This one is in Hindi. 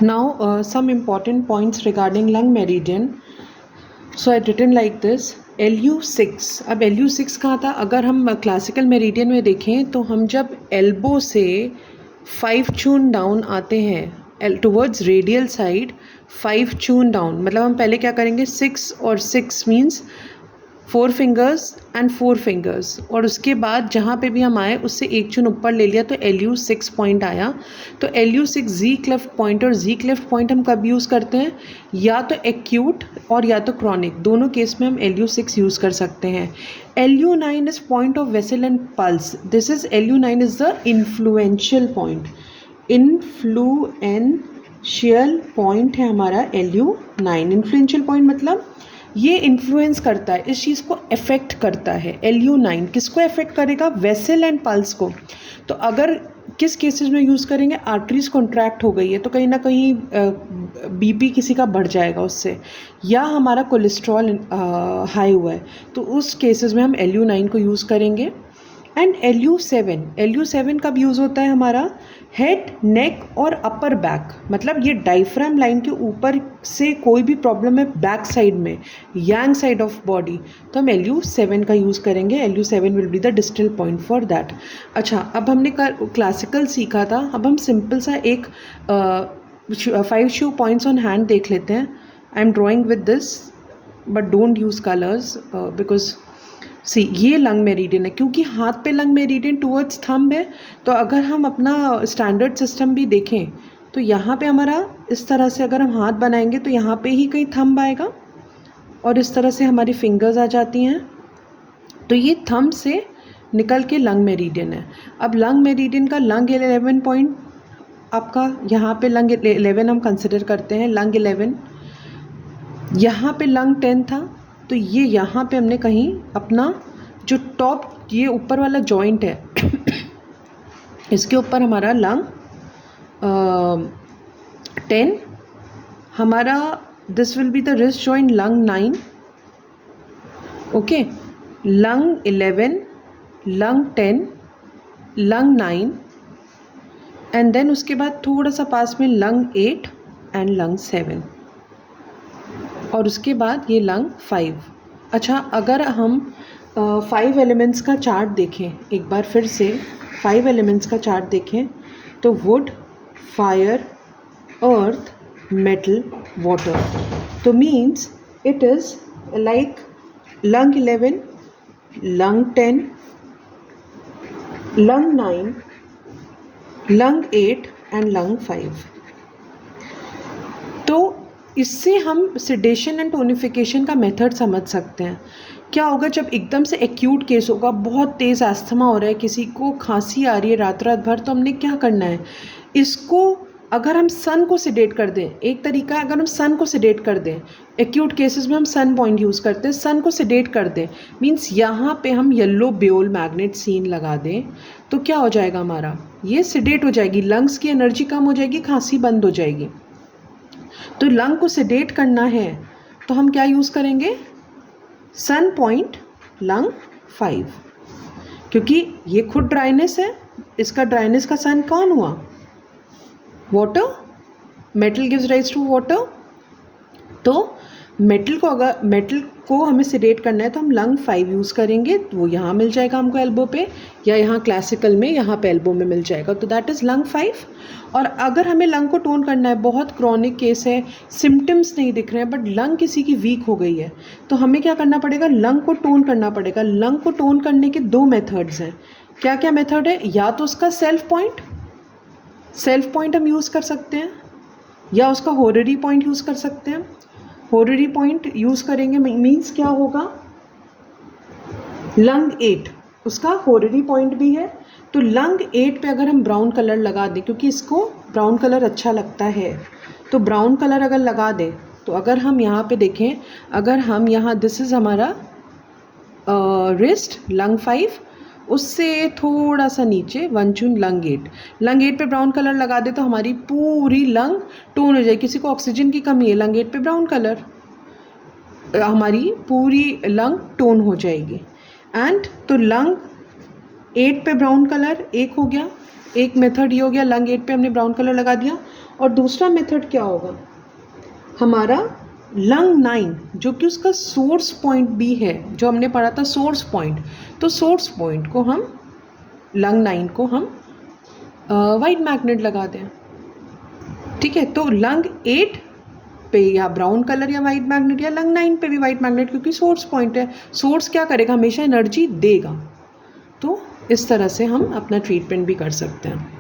Now, some important points regarding lung meridian. So I written like this LU6. अब LU6 कहाँ था? अगर हम क्लासिकल मेरिडियन में देखें तो हम जब एल्बो से 5 चून डाउन आते हैं टुवर्ड्स रेडियल साइड, 5 चून डाउन मतलब हम पहले क्या करेंगे, 6 और 6 मीन्स 4 फिंगर्स एंड 4 फिंगर्स, और उसके बाद जहाँ पे भी हम आए उससे एक चुन ऊपर ले लिया तो LU6 पॉइंट आया। तो LU6 जी क्लेफ्ट पॉइंट, और जी क्लेफ्ट पॉइंट हम कब यूज़ करते हैं? या तो एक्यूट और या तो क्रॉनिक, दोनों केस में हम LU6 यूज़ कर सकते हैं। LU9 is point of vessel and pulse. This is LU9 is the influential point. Influential point है हमारा LU9। इन्फ्लुएंशियल पॉइंट मतलब ये इन्फ्लुएंस करता है, इस चीज़ को अफेक्ट करता है। LU9 किसको अफेक्ट करेगा? वेसल एंड पल्स को। तो अगर किस केसेस में यूज़ करेंगे? आर्टरीज कॉन्ट्रैक्ट हो गई है तो कहीं ना कहीं बीपी किसी का बढ़ जाएगा उससे, या हमारा कोलेस्ट्रॉल हाई हुआ है तो उस केसेस में हम LU9 को यूज़ करेंगे। एंड LU7 कब यूज़ होता है? हमारा हेड, नेक और अपर बैक, मतलब ये डायफ्राम लाइन के ऊपर से कोई भी प्रॉब्लम है बैक साइड में, यांग साइड ऑफ बॉडी, तो हम LU7 का यूज़ करेंगे। LU7 will be the distal point for that. अच्छा, अब हमने क्लासिकल सीखा था, अब हम सिंपल सा एक 5 शो पॉइंट्स ऑन हैंड देख लेते हैं। I am drawing with this but don't use colours because see ये लंग मेरिडियन है, क्योंकि हाथ पे लंग मेरिडियन टूवर्ड्स थंब है। तो अगर हम अपना स्टैंडर्ड सिस्टम भी देखें तो यहाँ पे हमारा इस तरह से अगर हम हाथ बनाएंगे तो यहाँ पे ही कहीं थंब आएगा और इस तरह से हमारी फिंगर्स आ जाती हैं। तो ये थंब से निकल के लंग मेरिडियन है। अब लंग मेरिडियन का लंग 11 पॉइंट आपका यहाँ पे लंग 11 हम कंसिडर करते हैं। लंग 11, यहाँ पे लंग 10 था तो ये यहाँ पे हमने कहीं अपना जो टॉप, ये ऊपर वाला जॉइंट है इसके ऊपर हमारा लंग 10, हमारा this will be the wrist joint lung 9, okay, lung 11, lung 10, lung 9 and then उसके बाद थोड़ा सा पास में लंग 8 एंड लंग 7 और उसके बाद ये लंग 5। अच्छा, अगर हम 5 एलिमेंट्स का चार्ट देखें एक बार फिर से, 5 एलिमेंट्स का चार्ट देखें तो wood, fire, earth, metal, water, तो means it is like lung 11, lung 10, lung 9, lung 8 and lung 5। तो इससे हम सिडेशन एंड टोनिफिकेशन का मेथड समझ सकते हैं। क्या होगा जब एकदम से एक्यूट केस होगा, बहुत तेज़ अस्थमा हो रहा है, किसी को खांसी आ रही है रात रात भर, तो हमने क्या करना है, इसको अगर हम सन को सिडेट कर दें, एक तरीका है अगर हम सन को सिडेट कर दें, एक्यूट केसेस में हम सन पॉइंट यूज़ करते हैं, सन को सिडेट कर दें मीन्स यहाँ पे हम येलो बेओल मैग्नेट सीन लगा दें तो क्या हो जाएगा, हमारा ये सिडेट हो जाएगी, लंग्स की एनर्जी कम हो जाएगी, खांसी बंद हो जाएगी। तो लंग को सेडेट करना है तो हम क्या यूज़ करेंगे? सन पॉइंट लंग 5, क्योंकि ये खुद ड्राइनेस है, इसका ड्राइनेस का सन कौन हुआ? Water. Metal gives rise to water. तो मेटल को हमें सेडेट करना है तो हम लंग 5 यूज़ करेंगे, तो वो यहाँ मिल जाएगा हमको एल्बो पे, या यहाँ क्लासिकल में यहाँ पे एल्बो में मिल जाएगा, तो दैट इज़ लंग 5। और अगर हमें लंग को टोन करना है, बहुत क्रॉनिक केस है, सिम्टम्स नहीं दिख रहे हैं बट लंग किसी की वीक हो गई है, तो हमें क्या करना पड़ेगा? लंग को टोन करना पड़ेगा। लंग को टोन करने के 2 मेथड्स हैं। क्या क्या मेथड है? या तो उसका सेल्फ पॉइंट हम यूज़ कर सकते हैं, या उसका होररी पॉइंट यूज़ कर सकते हैं। होररी पॉइंट यूज़ करेंगे मीन्स क्या होगा? लंग 8 उसका होररी पॉइंट भी है, तो लंग 8 पे अगर हम ब्राउन कलर लगा दें, क्योंकि इसको ब्राउन कलर अच्छा लगता है, तो ब्राउन कलर अगर लगा दें तो अगर हम यहाँ पे देखें, अगर हम यहाँ दिस इज़ हमारा रिस्ट लंग 5, उससे थोड़ा सा नीचे 1 जून लंग 8 पे ब्राउन कलर लगा दे तो हमारी पूरी लंग टोन हो जाएगी। किसी को ऑक्सीजन की कमी है, लंग 8 पे ब्राउन कलर, हमारी पूरी लंग टोन हो जाएगी। एंड तो लंग 8 पे ब्राउन कलर एक हो गया, एक मेथड ये हो गया, लंग 8 पे हमने ब्राउन कलर लगा दिया। और दूसरा मेथड क्या होगा हमारा, लंग 9 जो कि उसका सोर्स पॉइंट भी है, जो हमने पढ़ा था सोर्स पॉइंट, तो सोर्स पॉइंट को हम लंग 9 को हम वाइट मैग्नेट लगा दें। ठीक है, तो लंग 8 पे या ब्राउन कलर या वाइट मैग्नेट, या लंग 9 पे भी वाइट मैग्नेट, क्योंकि सोर्स पॉइंट है। सोर्स क्या करेगा, हमेशा एनर्जी देगा। तो इस तरह से हम अपना ट्रीटमेंट भी कर सकते हैं।